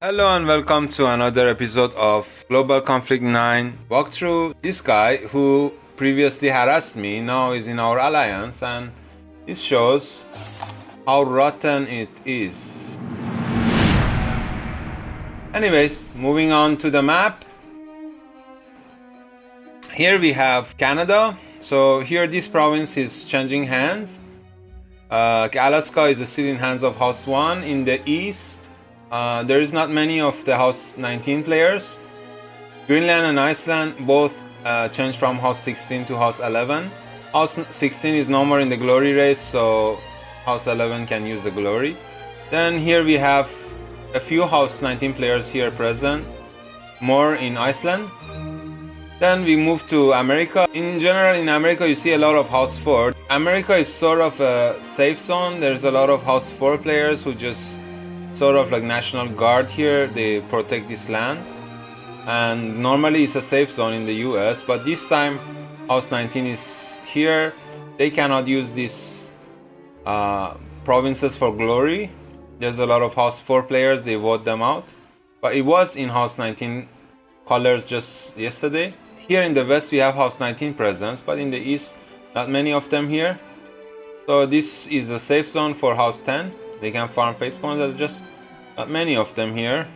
Hello and welcome to another episode of Global Conflict 9 walkthrough. This guy who previously harassed me now is in our alliance, and this shows how rotten it is. Anyways, moving on to the map. Here we have Canada. So here this province is changing hands. Alaska is still in hands of House 1. In the east, there is not many of the House 19 players. Greenland and Iceland both changed from House 16 to House 11. House 16 is no more in the glory race, so House 11 can use the glory. Then here we have a few House 19 players here present, more in Iceland. Then we move to America. In general, in America, you see a lot of House 4. America is sort of a safe zone. There's a lot of House 4 players who just sort of like National Guard here. They protect this land. And normally it's a safe zone in the US, but this time House 19 is here. They cannot use these provinces for glory. There's a lot of House 4 players. They vote them out. But it was in House 19 colors just yesterday. Here in the west we have House 19 presence, but in the east not many of them here. So this is a safe zone for House 10. They can farm faith spawns. There's just not many of them here.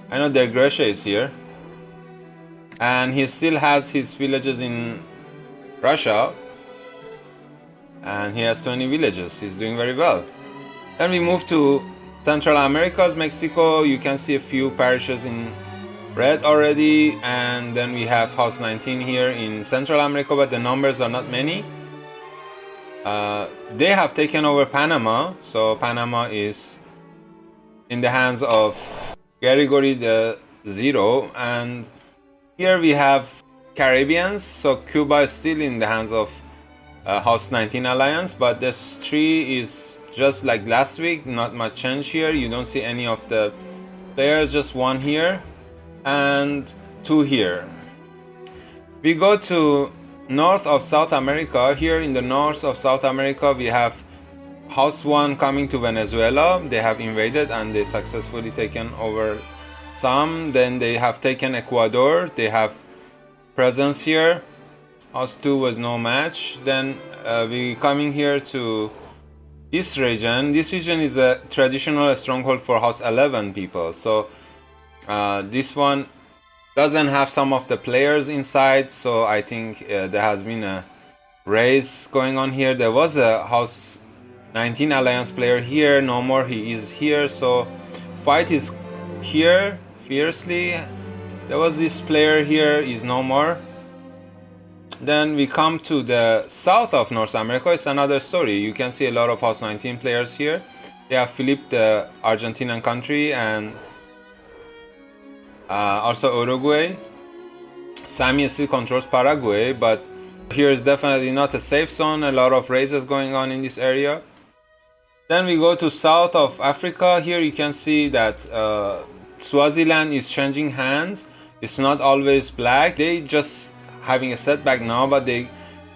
I know their Gresha is here, and he still has his villages in Russia, and he has 20 villages. He's doing very well. Then we move to Central Americas. Mexico, you can see a few parishes in red already, and then we have House 19 here in Central America, but the numbers are not many. They have taken over Panama, so Panama is in the hands of Gregory the Zero, and here we have Caribbeans, so Cuba is still in the hands of House 19 Alliance, but this tree is just like last week, not much change here. You don't see any of the players, just one here and two here. We go to north of South America. Here in the north of South America we have House 1 coming to Venezuela. They have invaded and they successfully taken over some. Then they have taken Ecuador. They have presence here. House 2 was no match. Then we coming here to this region. This region is a traditional stronghold for House 11 people. So this one doesn't have some of the players inside, so I think there has been a race going on here. There was a House 19 Alliance player here, no more, he is here, so fight is here fiercely. There was this player here, is no more. Then we come to the south of North America. It's another story. You can see a lot of House 19 players here. They have Philip, the Argentinian country, and also Uruguay. Sammy still controls Paraguay, but here is definitely not a safe zone. A lot of raises going on in this area. Then we go to south of Africa. Here you can see that Swaziland is changing hands. It's not always black. They just having a setback now, but they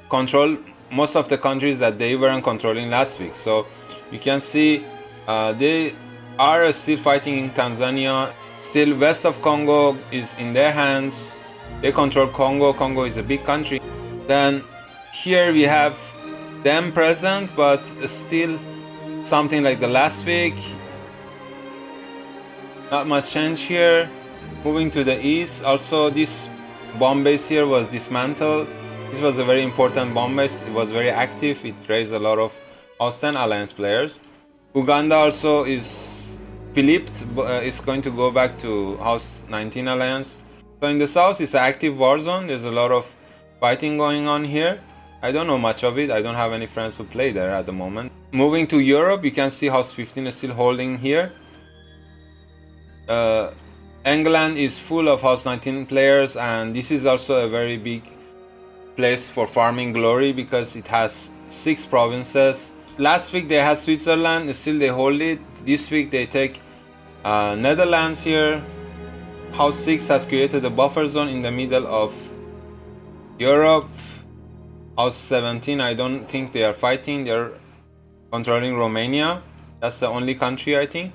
control most of the countries that they weren't controlling last week. So you can see they are still fighting in Tanzania. Still, west of Congo is in their hands. They control Congo. Congo is a big country. Then here we have them present, but still something like the last week. Not much change here. Moving to the east, also this bomb base here was dismantled. This was a very important bomb base. It was very active. It raised a lot of House 10 Alliance players. Uganda also is flipped, is going to go back to House 19 Alliance. So in the south it's an active war zone. There's a lot of fighting going on here. I don't know much of it. I don't have any friends who play there at the moment. Moving to Europe, you can see House 15 is still holding here. England is full of House 19 players, and this is also a very big place for farming glory because it has 6 provinces. Last week they had Switzerland, still they hold it. This week they take Netherlands here. House 6 has created a buffer zone in the middle of Europe. House 17, I don't think they are fighting. They're controlling Romania. That's the only country, I think.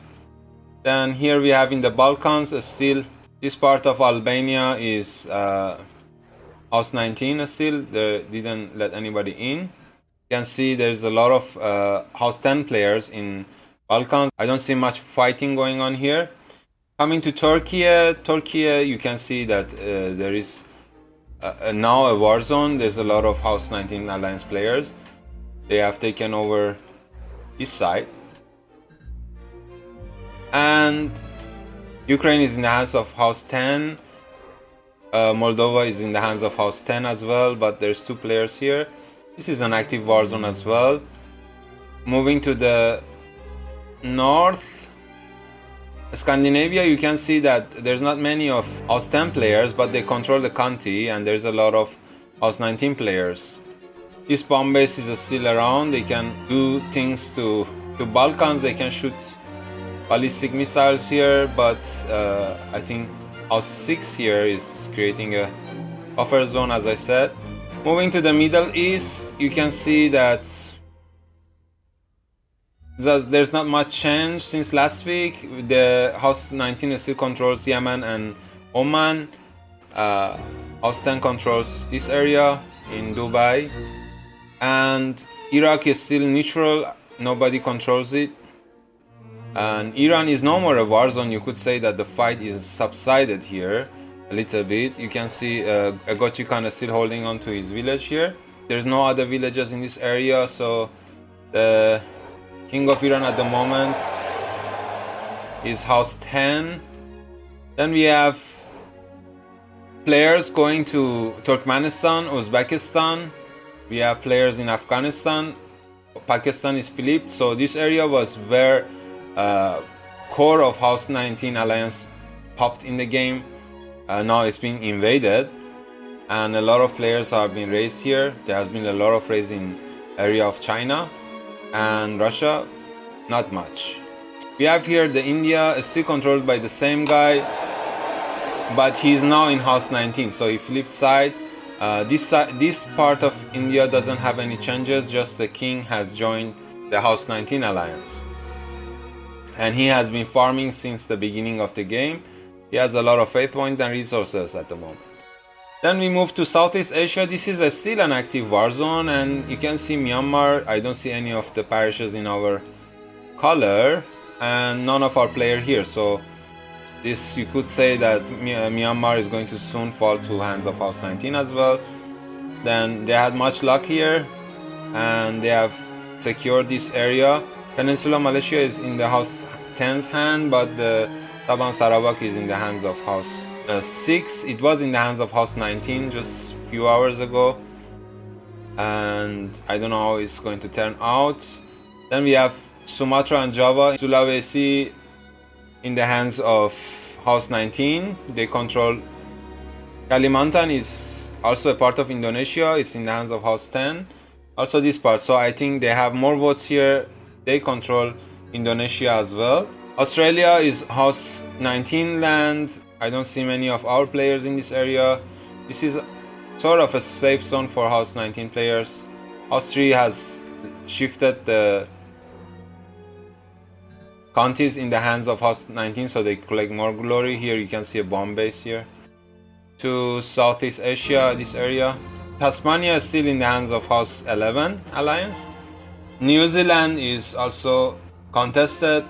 Then here we have in the Balkans, still this part of Albania is house 19 still. They didn't let anybody in. You can see there's a lot of house 10 players in Balkans. I don't see much fighting going on here. Coming to Turkey, you can see that there is now a war zone. There's a lot of house 19 alliance players. They have taken over this side. And Ukraine is in the hands of house 10. Moldova is in the hands of house 10 as well, but there's 2 players here. This is an active war zone as well. Moving to the north, Scandinavia, you can see that there's not many of house 10 players, but they control the country, and there's a lot of house 19 players. This bomb base is still around. They can do things to Balkans. They can shoot ballistic missiles here, but I think house 6 here is creating a buffer zone, as I said. Moving to the Middle East, you can see that there's not much change since last week. The house 19 still controls Yemen and Oman. House 10 controls this area in Dubai. And Iraq is still neutral. Nobody controls it. And Iran is no more a war zone. You could say that the fight is subsided here a little bit. You can see Agochi Khan is still holding on to his village here. There's no other villages in this area, so the king of Iran at the moment is house 10. Then we have players going to Turkmenistan, Uzbekistan. We have players in Afghanistan. Pakistan is flipped, so this area was where core of house 19 alliance popped in the game. Now it's being invaded, and a lot of players have been raised here. There has been a lot of raised in area of China and Russia, not much. We have here the India is still controlled by the same guy, but he's now in house 19, so he flipped side. This part of India doesn't have any changes, just the king has joined the house 19 alliance. And he has been farming since the beginning of the game. He has a lot of faith points and resources at the moment. Then we move to Southeast Asia. This is still an active war zone, and you can see Myanmar. I don't see any of the parishes in our color, and none of our player here. So this, you could say that Myanmar is going to soon fall to hands of house 19 as well. Then they had much luck here, and they have secured this area. Peninsula Malaysia is in the house 10's hand, but the Taban Sarawak is in the hands of house 6. It was in the hands of house 19 just a few hours ago, and I don't know how it's going to turn out. Then we have Sumatra and Java, Sulawesi in the hands of house 19. They control Kalimantan is also a part of Indonesia. It's in the hands of house 10. Also this part. So I think they have more votes here. They control Indonesia as well. Australia is house 19 land. I don't see many of our players in this area. This is sort of a safe zone for house 19 players. House 3 has shifted the counties in the hands of house 19, so they collect more glory. Here you can see a bomb base here. To Southeast Asia, this area. Tasmania is still in the hands of house 11 alliance. New Zealand is also contested.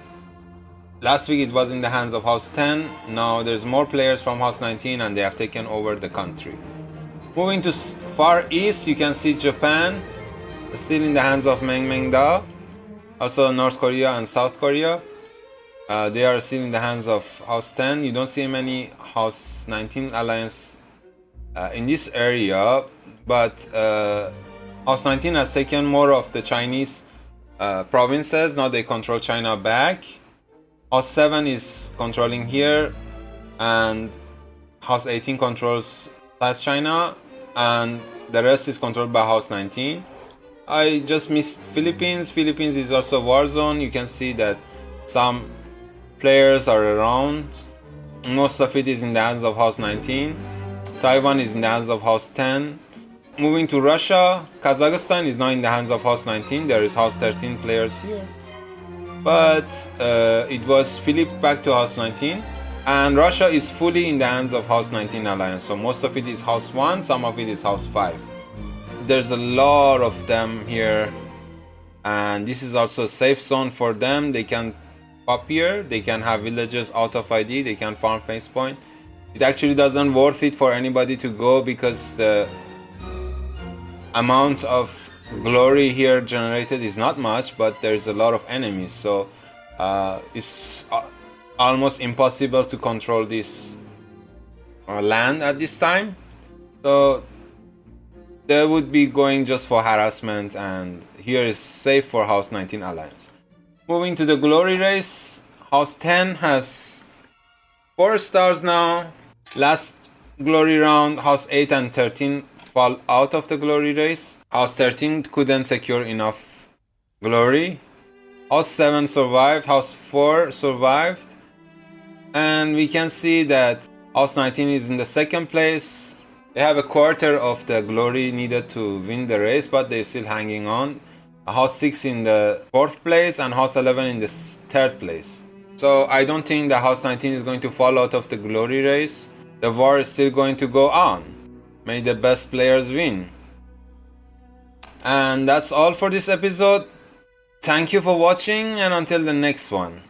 Last week it was in the hands of house 10. Now there's more players from house 19, and they have taken over the country. Moving to far east, you can see Japan still in the hands of Meng Meng Da. Also North Korea and South Korea. They are still in the hands of house 10. You don't see many house 19 alliance in this area, but house 19 has taken more of the Chinese provinces. Now they control China back. House 7 is controlling here, and house 18 controls South China, and the rest is controlled by house 19. I just missed Philippines. Philippines is also a war zone. You can see that some players are around. Most of it is in the hands of house 19. Taiwan is in the hands of house 10. Moving to Russia, Kazakhstan is now in the hands of house 19. There is house 13 players here. but it was flipped back to House 19, and Russia is fully in the hands of House 19 alliance. So most of it is House 1, some of it is House 5. There's a lot of them here, and this is also a safe zone for them. They can pop here, they can have villages out of ID, they can farm face point. It actually doesn't worth it for anybody to go because the amount of glory here generated is not much, but there's a lot of enemies, so it's almost impossible to control this land at this time. So they would be going just for harassment, and here is safe for House 19 alliance. Moving to the glory race, House 10 has 4 stars now. Last glory round, House 8 and 13 fall out of the glory race. House 13 couldn't secure enough glory. House 7 survived, House 4 survived, and we can see that House 19 is in the second place. They have a quarter of the glory needed to win the race, but they're still hanging on. House 6 in the 4th place and House 11 in the 3rd place. So I don't think the House 19 is going to fall out of the glory race. The war is still going to go on. May the best players win. And that's all for this episode. Thank you for watching, and until the next one.